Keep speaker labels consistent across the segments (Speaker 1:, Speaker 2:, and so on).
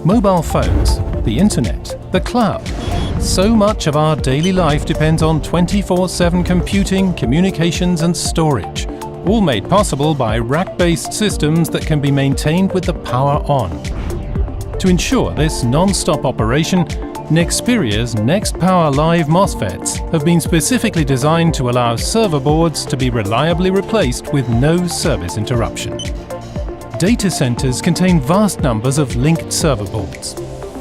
Speaker 1: Mobile phones, the internet, the cloud. So much of our daily life depends on 24/7 computing, communications and storage, all made possible by rack-based systems that can be maintained with the power on. To ensure this non-stop operation, NextPower's NextPower Live MOSFETs have been specifically designed to allow server boards to be reliably replaced with no service interruption. Data centers contain vast numbers of linked server boards.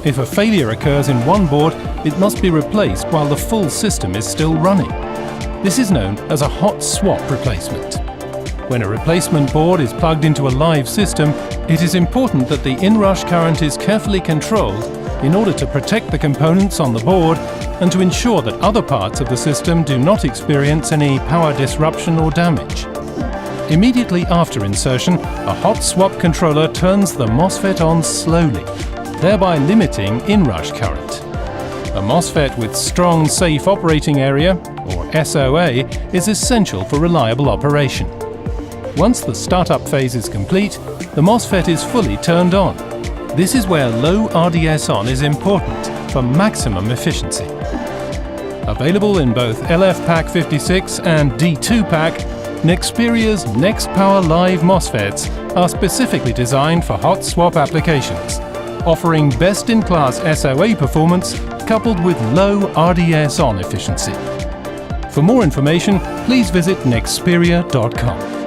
Speaker 1: If a failure occurs in one board, it must be replaced while the full system is still running. This is known as a hot swap replacement. When a replacement board is plugged into a live system, it is important that the inrush current is carefully controlled in order to protect the components on the board and to ensure that other parts of the system do not experience any power disruption or damage. Immediately after insertion, a hot swap controller turns the MOSFET on slowly, thereby limiting inrush current. A MOSFET with strong safe operating area, or SOA, is essential for reliable operation. Once the startup phase is complete, the MOSFET is fully turned on. This is where low RDS on is important for maximum efficiency. Available in both LF-Pack 56 and D2-Pack, NextPower's NextPower Live MOSFETs are specifically designed for hot swap applications, offering best-in-class SOA performance coupled with low RDS on efficiency. For more information, please visit nextpower.com.